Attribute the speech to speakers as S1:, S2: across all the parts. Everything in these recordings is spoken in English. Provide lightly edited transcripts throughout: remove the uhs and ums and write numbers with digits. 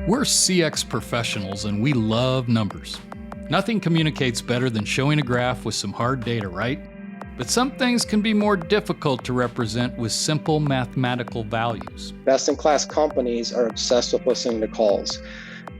S1: We're CX professionals and we love numbers. Nothing communicates better than showing a graph with some hard data, right? But some things can be more difficult to represent with simple mathematical values.
S2: Best-in-class companies are obsessed with listening to calls.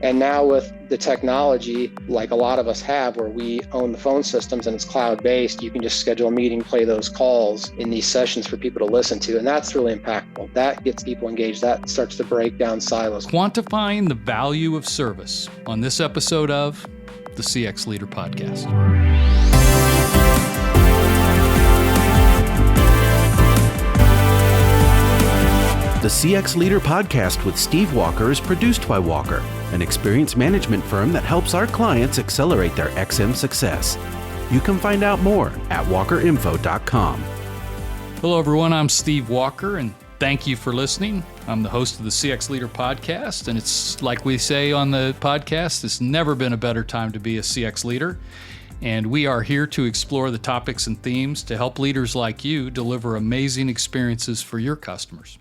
S2: And now with the technology, like a lot of us have, where we own the phone systems and it's cloud-based, you can just schedule a meeting, play those calls in these sessions for people to listen to. And that's really impactful. That gets people engaged. That starts to break down silos.
S1: Quantifying the value of service on this episode of the CX Leader Podcast.
S3: The CX Leader Podcast with Steve Walker is produced by Walker, an experience management firm that helps our clients accelerate their XM success. You can find out more at walkerinfo.com.
S1: Hello, everyone. I'm Steve Walker, and thank you for listening. I'm the host of the CX Leader Podcast, and it's like we say on the podcast, it's never been a better time to be a CX leader. And we are here to explore the topics and themes to help leaders like you deliver amazing experiences for your customers.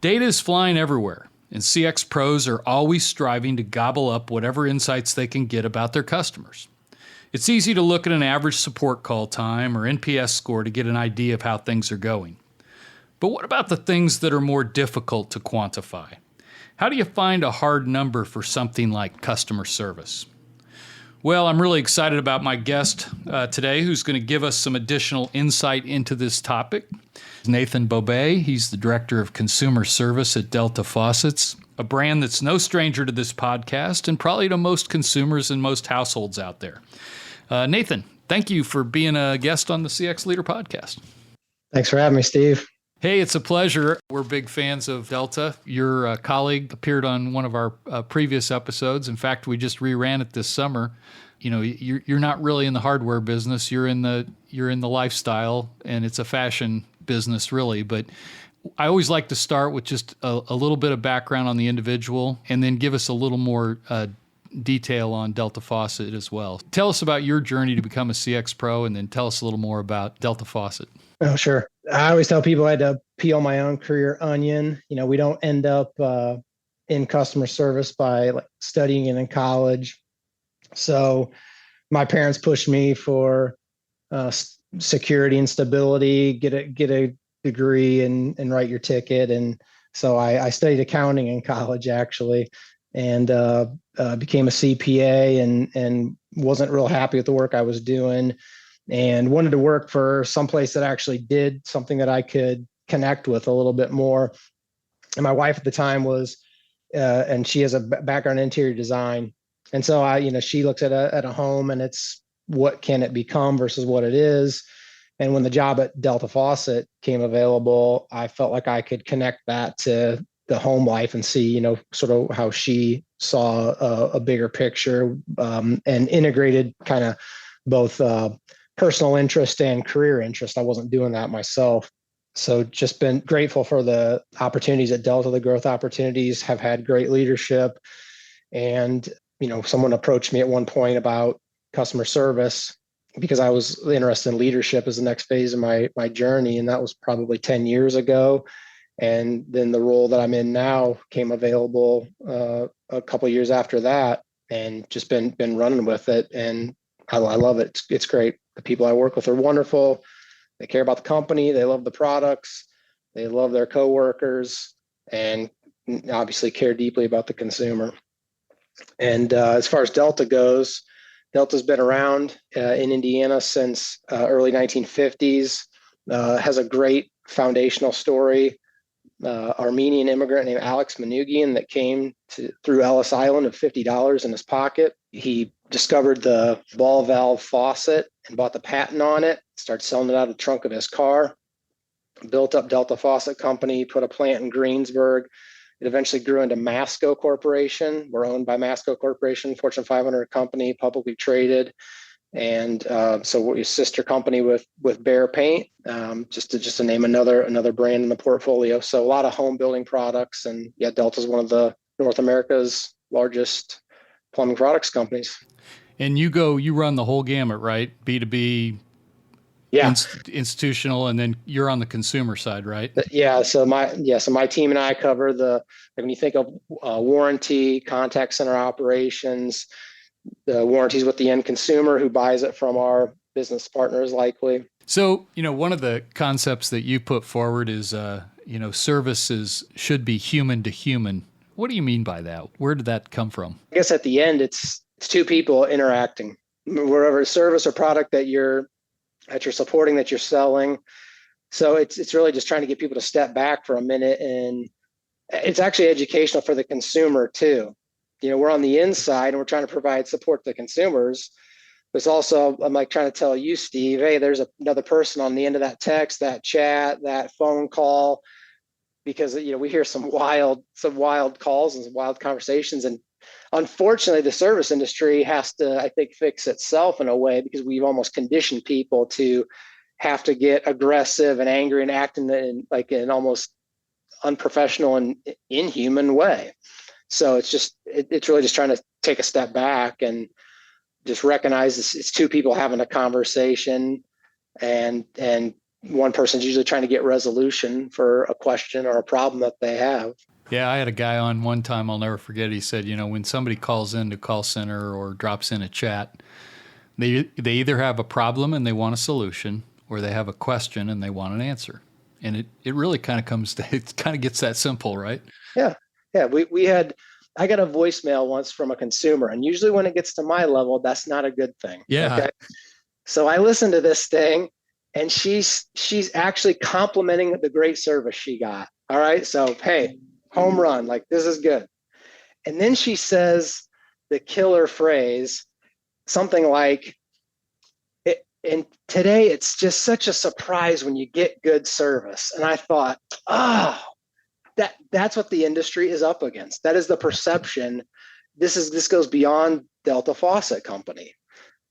S1: Data is flying everywhere, and CX pros are always striving to gobble up whatever insights they can get about their customers. It's easy to look at an average support call time or NPS score to get an idea of how things are going. But what about the things that are more difficult to quantify? How do you find a hard number for something like customer service? Well, I'm really excited about my guest today who's going to give us some additional insight into this topic. Nathan Bobay, he's the Director of Consumer Service at Delta Faucets, a brand that's no stranger to this podcast and probably to most consumers and most households out there. Nathan, thank you for being a guest on the CX Leader Podcast.
S2: Thanks for having me, Steve.
S1: Hey, it's a pleasure. We're big fans of Delta. Your colleague appeared on one of our previous episodes. In fact, we just reran it this summer. You know, you're not really in the hardware business. You're in the lifestyle, and it's a fashion business, really. But I always like to start with just a little bit of background on the individual, and then give us a little more detail on Delta Faucet as well. Tell us about your journey to become a CX pro, and then tell us a little more about Delta Faucet.
S2: Oh, sure. I always tell people I had to peel my own career onion. You know, we don't end up in customer service by studying it in college. So my parents pushed me for security and stability, get a degree and write your ticket. And so I studied accounting in college, actually, and became a CPA and wasn't real happy with the work I was doing, and wanted to work for someplace that actually did something that I could connect with a little bit more. And my wife at the time was, and she has a background in interior design. And so she looks at a home and it's what can it become versus what it is. And when the job at Delta Faucet came available, I felt like I could connect that to the home life and see, sort of how she saw a bigger picture, and integrated kind of both personal interest and career interest. I wasn't doing that myself. So just been grateful for the opportunities at Delta, the growth opportunities, have had great leadership. And, someone approached me at one point about customer service because I was interested in leadership as the next phase of my journey. And that was probably 10 years ago. And then the role that I'm in now came available a couple of years after that, and just been running with it. And I love it. It's great. The people I work with are wonderful. They care about the company. They love the products. They love their coworkers, and obviously care deeply about the consumer. And as far as Delta goes, Delta's been around in Indiana since early 1950s. Has a great foundational story. Armenian immigrant named Alex Manoogian that came through Ellis Island with $50 in his pocket. He discovered the ball valve faucet and bought the patent on it, started selling it out of the trunk of his car, built up Delta Faucet Company, put a plant in Greensburg. It eventually grew into Masco Corporation. We're owned by Masco Corporation, Fortune 500 company, publicly traded. And so we're a sister company with Behr Paint, just to name another brand in the portfolio. So a lot of home building products, and Delta's one of the North America's largest plumbing products companies.
S1: And you run the whole gamut, right? B2B,
S2: Yeah.
S1: institutional, and then you're on the consumer side, right?
S2: Yeah. So my team and I cover when you think of warranty, contact center operations, the warranties with the end consumer who buys it from our business partners likely.
S1: So, one of the concepts that you put forward is, services should be human to human. What do you mean by that? Where did that come from?
S2: I guess at the end, it's two people interacting. Wherever service or product that you're supporting, that you're selling. So it's really just trying to get people to step back for a minute, and it's actually educational for the consumer too. We're on the inside and we're trying to provide support to the consumers. But it's also, I'm like trying to tell you, Steve, hey, there's another person on the end of that text, that chat, that phone call, because we hear some wild calls and some wild conversations. And unfortunately, the service industry has to, I think, fix itself in a way, because we've almost conditioned people to have to get aggressive and angry and act in an almost unprofessional and inhuman way. So it's really just trying to take a step back and just recognize it's two people having a conversation, and one person's usually trying to get resolution for a question or a problem that they have.
S1: Yeah, I had a guy on one time, I'll never forget. He said, when somebody calls into call center or drops in a chat, they either have a problem and they want a solution, or they have a question and they want an answer. And it really kind of gets that simple, right?
S2: Yeah. Yeah. I got a voicemail once from a consumer, and usually when it gets to my level, that's not a good thing.
S1: Yeah.
S2: Okay? So I listened to this thing, and she's actually complimenting the great service she got. All right. So, hey, home run, like this is good. And then she says the killer phrase, something like, and today it's just such a surprise when you get good service. And I thought, that's what the industry is up against. That is the perception. This goes beyond Delta Faucet Company.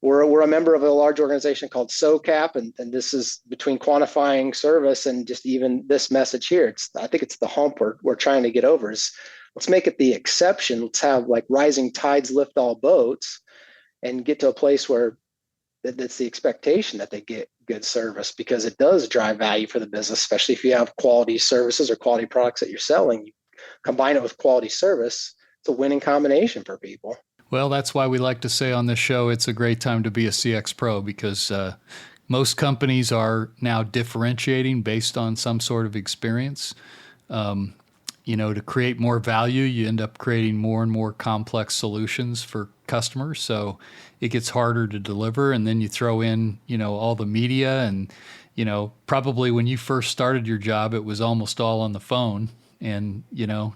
S2: We're a member of a large organization called SOCAP, and this is between quantifying service and just even this message here. I think it's the hump we're trying to get over. Is let's make it the exception. Let's have like rising tides lift all boats, and get to a place where that's the expectation that they get good service, because it does drive value for the business, especially if you have quality services or quality products that you're selling. You combine it with quality service, it's a winning combination for people.
S1: Well, that's why we like to say on this show, it's a great time to be a CX Pro, because most companies are now differentiating based on some sort of experience. To create more value, you end up creating more and more complex solutions for customers. So it gets harder to deliver. And then you throw in, all the media, and, probably when you first started your job, it was almost all on the phone. And,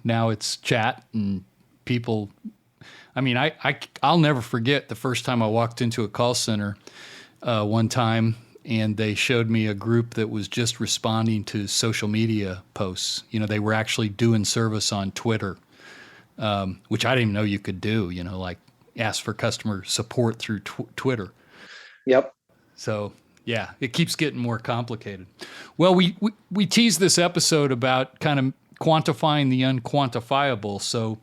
S1: now it's chat and people. I mean, I'll never forget the first time I walked into a call center one time, and they showed me a group that was just responding to social media posts. They were actually doing service on Twitter, which I didn't even know you could do, like ask for customer support through Twitter.
S2: Yep. So,
S1: yeah, it keeps getting more complicated. Well, we teased this episode about kind of quantifying the unquantifiable. So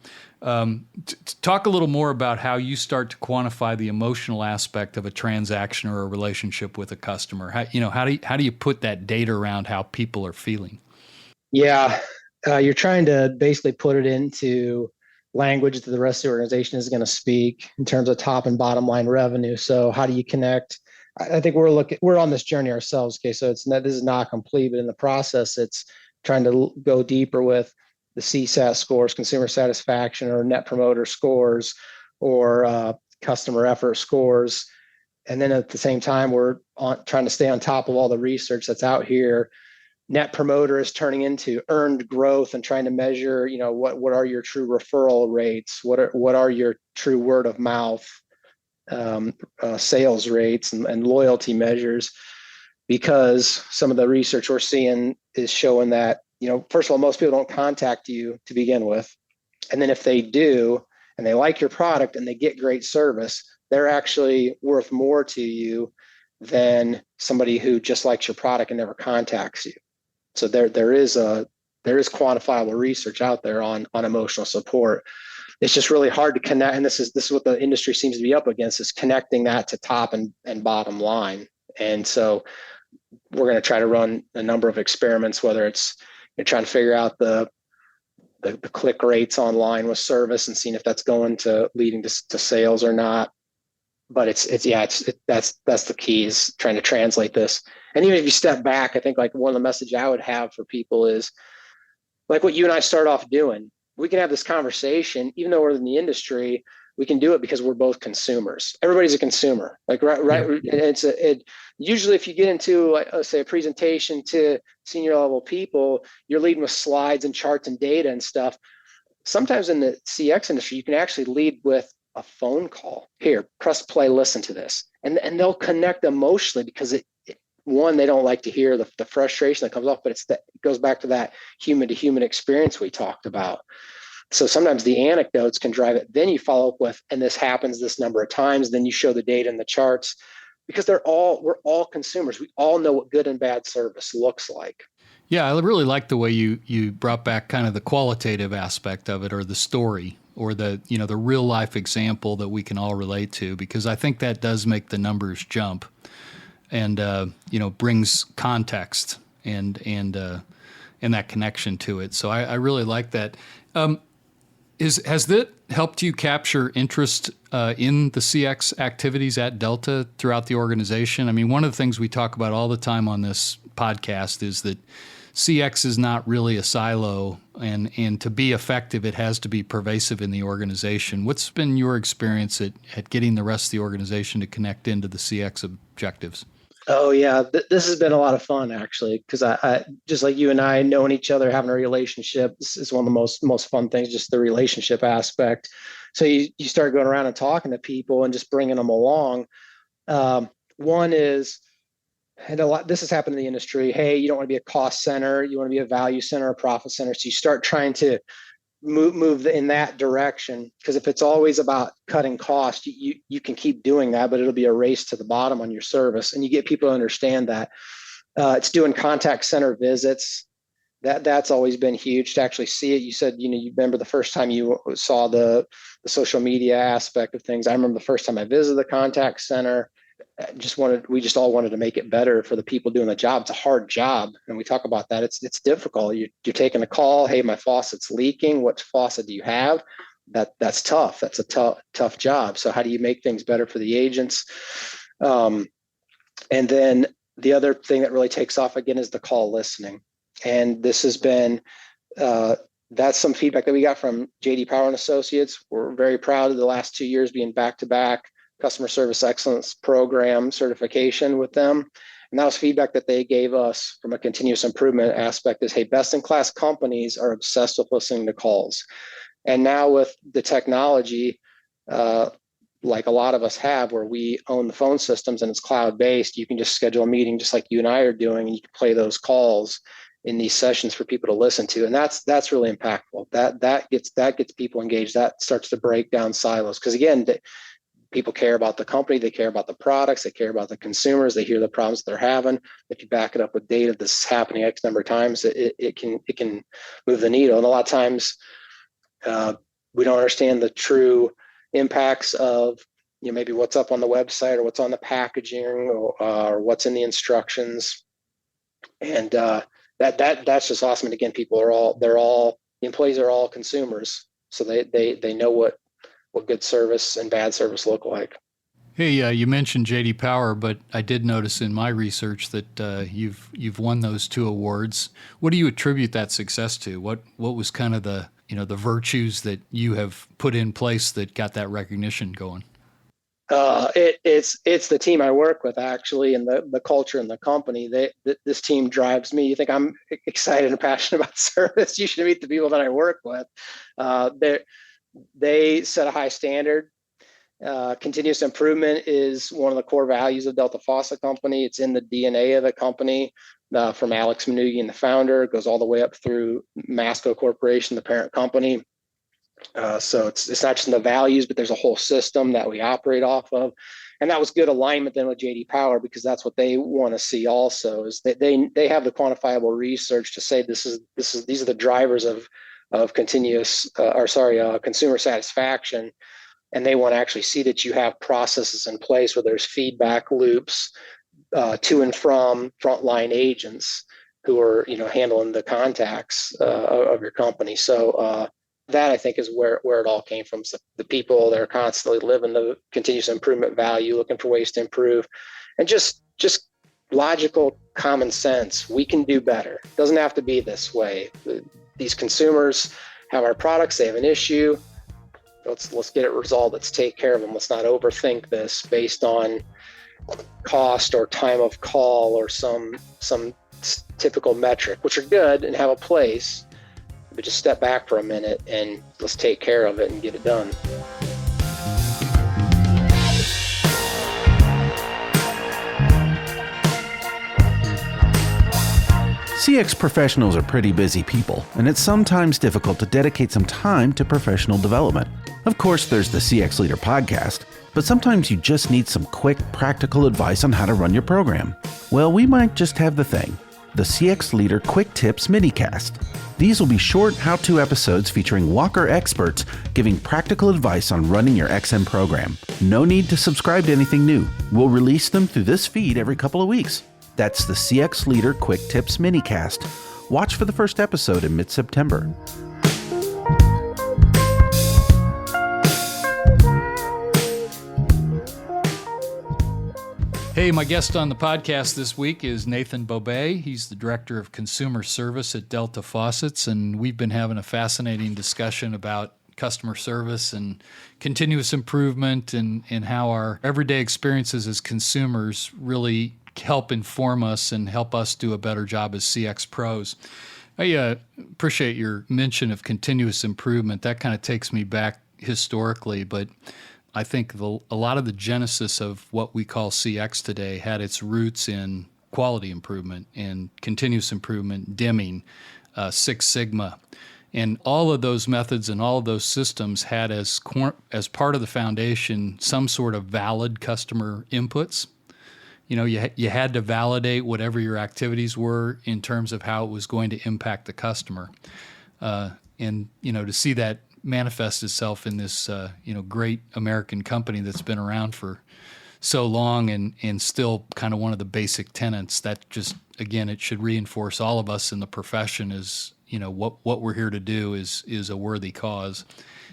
S1: talk a little more about how you start to quantify the emotional aspect of a transaction or a relationship with a customer. How do you put that data around how people are feeling?
S2: Yeah, you're trying to basically put it into language that the rest of the organization is going to speak in terms of top and bottom line revenue. So how do you connect? I think we're on this journey ourselves. Okay, so this is not complete, but in the process, it's trying to go deeper with the CSAT scores, consumer satisfaction, or net promoter scores, or customer effort scores. And then at the same time, we're trying to stay on top of all the research that's out here. Net promoter is turning into earned growth and trying to measure, what are your true referral rates? What are your true word of mouth sales rates and loyalty measures? Because some of the research we're seeing is showing that, first of all, most people don't contact you to begin with. And then if they do, and they like your product and they get great service, they're actually worth more to you than somebody who just likes your product and never contacts you. So there is quantifiable research out there on emotional support. It's just really hard to connect. And this is what the industry seems to be up against, is connecting that to top and bottom line. And so we're going to try to run a number of experiments, whether it's trying to figure out the click rates online with service and seeing if that's going to leading to sales or not. But that's the key, is trying to translate this. And even if you step back, I think like one of the message I would have for people is like what you and I start off doing. We can have this conversation, even though we're in the industry. We can do it because we're both consumers. Everybody's a consumer. Like right. Yeah. Usually if you get into like, let's say a presentation to senior level people, you're leading with slides and charts and data and stuff. Sometimes in the CX industry, you can actually lead with a phone call. Here, press play, listen to this, and they'll connect emotionally because one, they don't like to hear the frustration that comes off, but it goes back to that human to human experience we talked about. So sometimes the anecdotes can drive it. Then you follow up with, and this happens this number of times. Then you show the data and the charts, because we're all consumers. We all know what good and bad service looks like.
S1: Yeah, I really like the way you brought back kind of the qualitative aspect of it, or the story, or the real life example that we can all relate to, because I think that does make the numbers jump, and brings context and that connection to it. So I really like that. Has that helped you capture interest in the CX activities at Delta throughout the organization? I mean, one of the things we talk about all the time on this podcast is that CX is not really a silo, and to be effective, it has to be pervasive in the organization. What's been your experience at getting the rest of the organization to connect into the CX objectives?
S2: Oh yeah, this has been a lot of fun actually, because I just like you and I knowing each other, having a relationship. This is one of the most fun things, just the relationship aspect. So you start going around and talking to people and just bringing them along. One is, and this has happened in the industry. Hey, you don't want to be a cost center, you want to be a value center, a profit center. So you start trying to move in that direction, because if it's always about cutting cost, you can keep doing that, but it'll be a race to the bottom on your service. And you get people to understand that. It's doing contact center visits. That's always been huge to actually see it. You said, you remember the first time you saw the social media aspect of things. I remember the first time I visited the contact center. We just all wanted to make it better for the people doing the job. It's a hard job, and we talk about that. It's difficult. You're taking a call. Hey, my faucet's leaking. What faucet do you have? That's tough. That's a tough job. So how do you make things better for the agents? And then the other thing that really takes off again is the call listening. And this has been that's some feedback that we got from JD Power and Associates. We're very proud of the last 2 years being back-to-back customer service excellence program certification with them. And that was feedback that they gave us from a continuous improvement aspect is, hey, best-in-class companies are obsessed with listening to calls. And now with the technology, like a lot of us have, where we own the phone systems and it's cloud-based, you can just schedule a meeting just like you and I are doing, and you can play those calls in these sessions for people to listen to. And that's really impactful. That gets people engaged. That starts to break down silos. Because again, people care about the company, they care about the products, they care about the consumers, they hear the problems they're having. If you back it up with data, this is happening X number of times, it can move the needle. And a lot of times we don't understand the true impacts of maybe what's up on the website or what's on the packaging or what's in the instructions. And that's just awesome. And again, the employees are all consumers, so they know what good service and bad service look like.
S1: Hey, you mentioned JD Power, but I did notice in my research that you've won those 2 awards. What do you attribute that success to? What was kind of the virtues that you have put in place that got that recognition going?
S2: It's the team I work with actually, and the culture in the company. This team drives me. You think I'm excited and passionate about service? You should meet the people that I work with. They set a high standard. Continuous improvement is one of the core values of Delta Faucet Company. It's in the DNA of the company, from Alex Manugian, the founder. It goes all the way up through Masco Corporation, the parent company. So it's not just in the values, but there's a whole system that we operate off of. And that was good alignment then with JD Power, because that's what they want to see also, is that they have the quantifiable research to say these are the drivers of consumer satisfaction. And they want to actually see that you have processes in place where there's feedback loops to and from frontline agents who are, handling the contacts of your company. So that I think is where it all came from. So the people that are constantly living the continuous improvement value, looking for ways to improve, and just logical common sense. We can do better. It doesn't have to be this way. These consumers have our products, they have an issue. Let's get it resolved. Let's take care of them. Let's not overthink this based on cost or time of call or some typical metric, which are good and have a place, but just step back for a minute and let's take care of it and get it done.
S3: CX professionals are pretty busy people, and it's sometimes difficult to dedicate some time to professional development. Of course, there's the CX Leader podcast, but sometimes you just need some quick, practical advice on how to run your program. Well, we might just have the thing, the CX Leader Quick Tips Minicast. These will be short how-to episodes featuring Walker experts giving practical advice on running your XM program. No need to subscribe to anything new. We'll release them through this feed every couple of weeks. That's the CX Leader Quick Tips Minicast. Watch for the first episode in mid-September.
S1: Hey, my guest on the podcast this week is Nathan Bobay. He's the Director of Consumer Service at Delta Faucets, and we've been having a fascinating discussion about customer service and continuous improvement and how our everyday experiences as consumers really help inform us and help us do a better job as CX pros. I appreciate your mention of continuous improvement. That kind of takes me back historically, but I think a lot of the genesis of what we call CX today had its roots in quality improvement and continuous improvement, Deming, Six Sigma. And all of those methods and all of those systems had as part of the foundation some sort of valid customer inputs. You had to validate whatever your activities were in terms of how it was going to impact the customer. And to see that manifest itself in this, great American company that's been around for so long and still kind of one of the basic tenets that just, again, it should reinforce all of us in the profession is, what we're here to do is a worthy cause.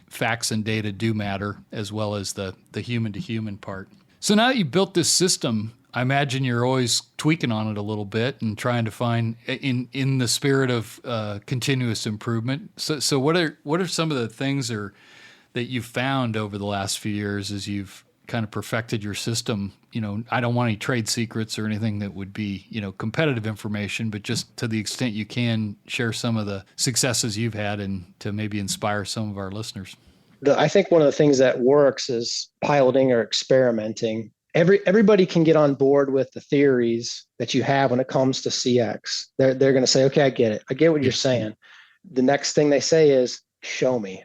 S1: Facts and data do matter as well as the human to human part. So now that you've built this system, I imagine you're always tweaking on it a little bit and trying to find in the spirit of continuous improvement. So what are some of the things that you've found over the last few years as you've kind of perfected your system? I don't want any trade secrets or anything that would be, competitive information, but just to the extent you can share some of the successes you've had and to maybe inspire some of our listeners.
S2: I think one of the things that works is piloting or experimenting. Everybody can get on board with the theories that you have when it comes to CX. They're going to say, okay, I get it. I get what you're saying. The next thing they say is, show me,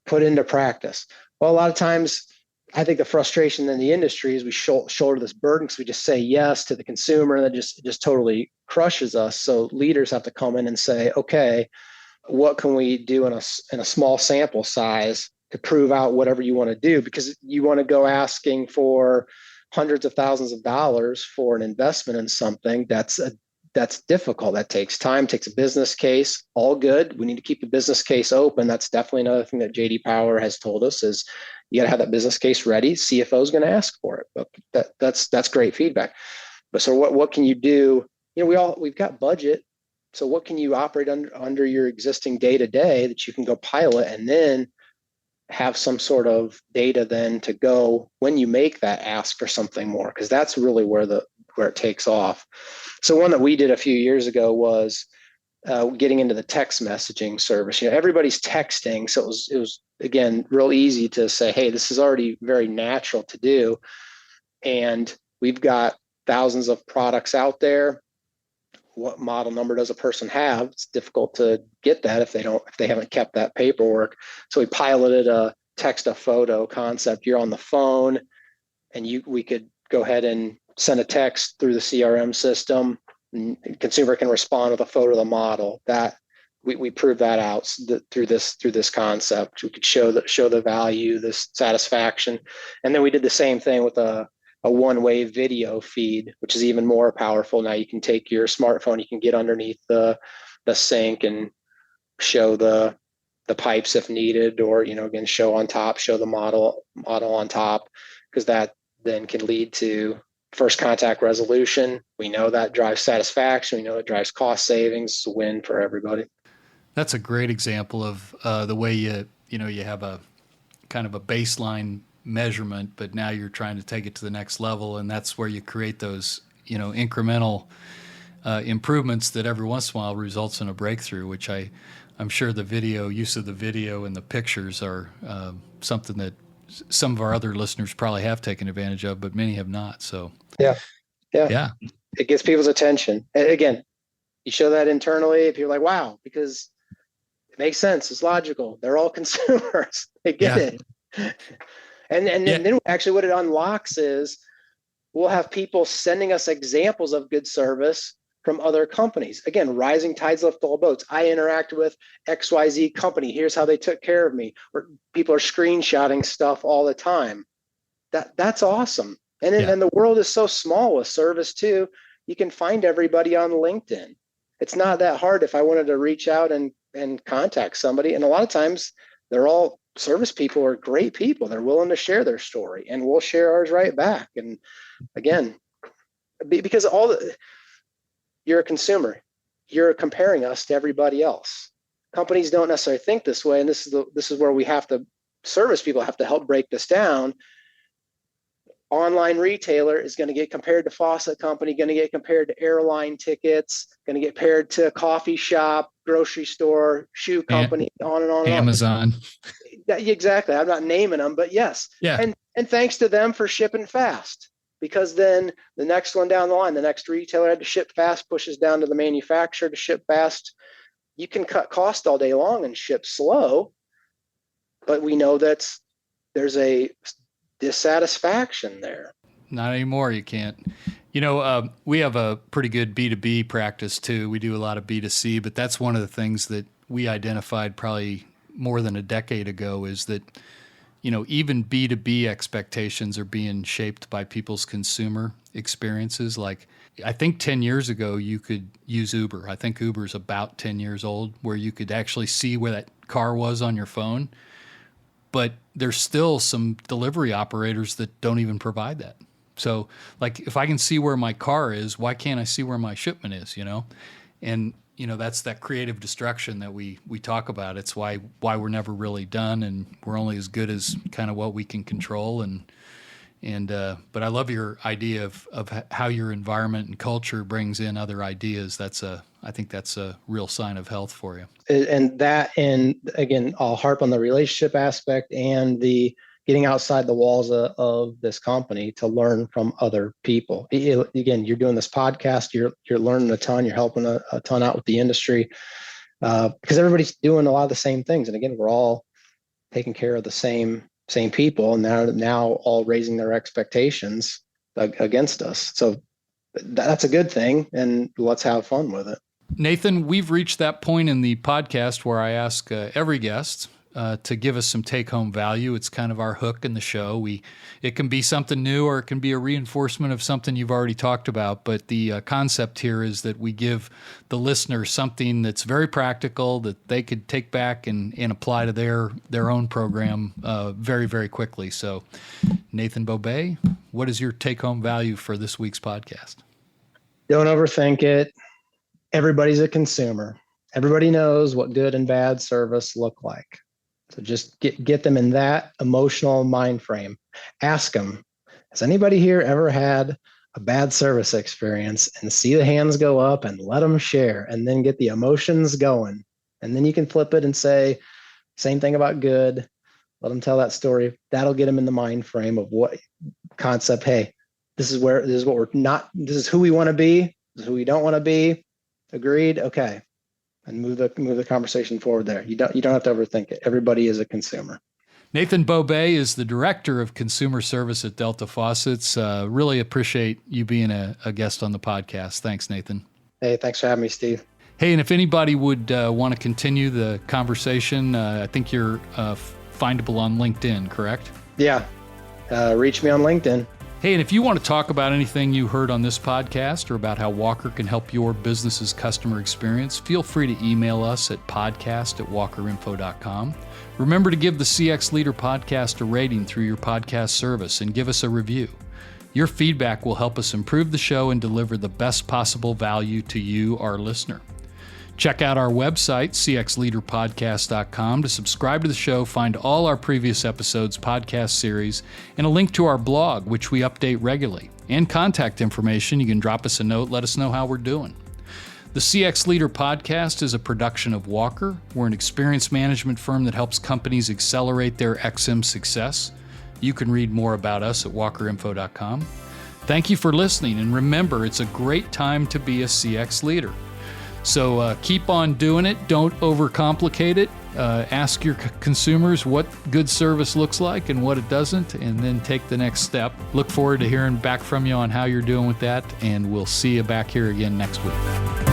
S2: put into practice. Well, a lot of times, I think the frustration in the industry is we shoulder this burden because we just say yes to the consumer, and that just totally crushes us. So leaders have to come in and say, okay, what can we do in a small sample size to prove out whatever you want to do? Because you want to go asking for hundreds of thousands of dollars for an investment in something that's difficult. That takes time, takes a business case. All good. We need to keep the business case open. That's definitely another thing that JD Power has told us is you got to have that business case ready. CFO is going to ask for it. But that's great feedback. But so what can you do? We've got budget. So what can you operate under your existing day-to-day that you can go pilot and then have some sort of data then to go when you make that ask for something more, because that's really where it takes off. So one that we did a few years ago was getting into the text messaging service. Everybody's texting, so it was again real easy to say, hey, this is already very natural to do, and we've got thousands of products out there. What model number does a person have? It's difficult to get that if they haven't kept that paperwork. So we piloted a text a photo concept. You're on the phone, and we could go ahead and send a text through the CRM system. And the consumer can respond with a photo of the model. That we proved that out through this concept. We could show the value, this satisfaction, and then we did the same thing with a a one-way video feed, which is even more powerful. Now you can take your smartphone, you can get underneath the sink and show the pipes if needed, or, again, show on top, show the model on top, because that then can lead to first contact resolution. We know that drives satisfaction. We know it drives cost savings. It's a win for everybody.
S1: That's a great example of the way you have a kind of a baseline measurement, but now you're trying to take it to the next level, and that's where you create those incremental improvements that every once in a while results in a breakthrough. Which I'm sure the use of the video and the pictures are something that some of our other listeners probably have taken advantage of, but many have not. So
S2: yeah,
S1: it
S2: gets people's attention. And again, you show that internally, if you're like, wow, because it makes sense. It's logical. They're all consumers. They get it. And then actually what it unlocks is we'll have people sending us examples of good service from other companies. Again, rising tides lift all boats. I interact with XYZ company. Here's how they took care of me. Or people are screenshotting stuff all the time. That's awesome. And the world is so small with service too. You can find everybody on LinkedIn. It's not that hard if I wanted to reach out and contact somebody. And a lot of times they're all service people are great people. They're willing to share their story, and we'll share ours right back. And again, because you're a consumer, you're comparing us to everybody else. Companies don't necessarily think this way. And this is where we have to, service people have to help break this down. Online retailer is going to get compared to faucet company, going to get compared to airline tickets, going to get compared to coffee shop, grocery store, shoe company, on and on and
S1: Amazon.
S2: On. Exactly. I'm not naming them, but yes.
S1: Yeah.
S2: And thanks to them for shipping fast, because then the next one down the line, the next retailer had to ship fast, pushes down to the manufacturer to ship fast. You can cut cost all day long and ship slow, but we know there's a dissatisfaction there.
S1: Not anymore. You can't. We have a pretty good B2B practice too. We do a lot of B2C, but that's one of the things that we identified probably more than a decade ago is that, even B2B expectations are being shaped by people's consumer experiences. Like, I think 10 years ago, you could use Uber. I think Uber's about 10 years old, where you could actually see where that car was on your phone. But there's still some delivery operators that don't even provide that. So, like, if I can see where my car is, why can't I see where my shipment is, And, that's that creative destruction that we talk about. It's why we're never really done, and we're only as good as kind of what we can control. But I love your idea of how your environment and culture brings in other ideas. I think that's a real sign of health for you.
S2: And again, I'll harp on the relationship aspect and the getting outside the walls of this company to learn from other people. Again, you're doing this podcast, you're learning a ton, you're helping a ton out with the industry, because everybody's doing a lot of the same things. And again, we're all taking care of the same people, and now all raising their expectations against us. So that's a good thing, and let's have fun with it.
S1: Nathan, we've reached that point in the podcast where I ask every guest to give us some take-home value. It's kind of our hook in the show. It can be something new, or it can be a reinforcement of something you've already talked about. But the concept here is that we give the listener something that's very practical that they could take back and apply to their own program very, very quickly. So, Nathan Bobay, what is your take-home value for this week's podcast?
S2: Don't overthink it. Everybody's a consumer. Everybody knows what good and bad service look like. So just get them in that emotional mind frame. Ask them, has anybody here ever had a bad service experience? And see the hands go up and let them share, and then get the emotions going. And then you can flip it and say, same thing about good. Let them tell that story. That'll get them in the mind frame of what concept. Hey, this is what we're not, this is who we want to be. This is who we don't want to be. Agreed. Okay. And move the conversation forward there. You don't have to overthink it. Everybody is a consumer.
S1: Nathan Bobay is the Director of Consumer Service at Delta Faucets. Really appreciate you being a guest on the podcast. Thanks, Nathan.
S2: Hey, thanks for having me, Steve.
S1: Hey, and if anybody would want to continue the conversation, I think you're findable on LinkedIn, correct?
S2: Yeah. Reach me on LinkedIn.
S1: Hey, and if you want to talk about anything you heard on this podcast or about how Walker can help your business's customer experience, feel free to email us at podcast@walkerinfo.com. Remember to give the CX Leader podcast a rating through your podcast service and give us a review. Your feedback will help us improve the show and deliver the best possible value to you, our listener. Check out our website, cxleaderpodcast.com, to subscribe to the show, find all our previous episodes, podcast series, and a link to our blog, which we update regularly. And contact information. You can drop us a note, let us know how we're doing. The CX Leader Podcast is a production of Walker. We're an experience management firm that helps companies accelerate their XM success. You can read more about us at walkerinfo.com. Thank you for listening, and remember, it's a great time to be a CX leader. So keep on doing it. Don't overcomplicate it. Ask your consumers what good service looks like and what it doesn't, and then take the next step. Look forward to hearing back from you on how you're doing with that, and we'll see you back here again next week.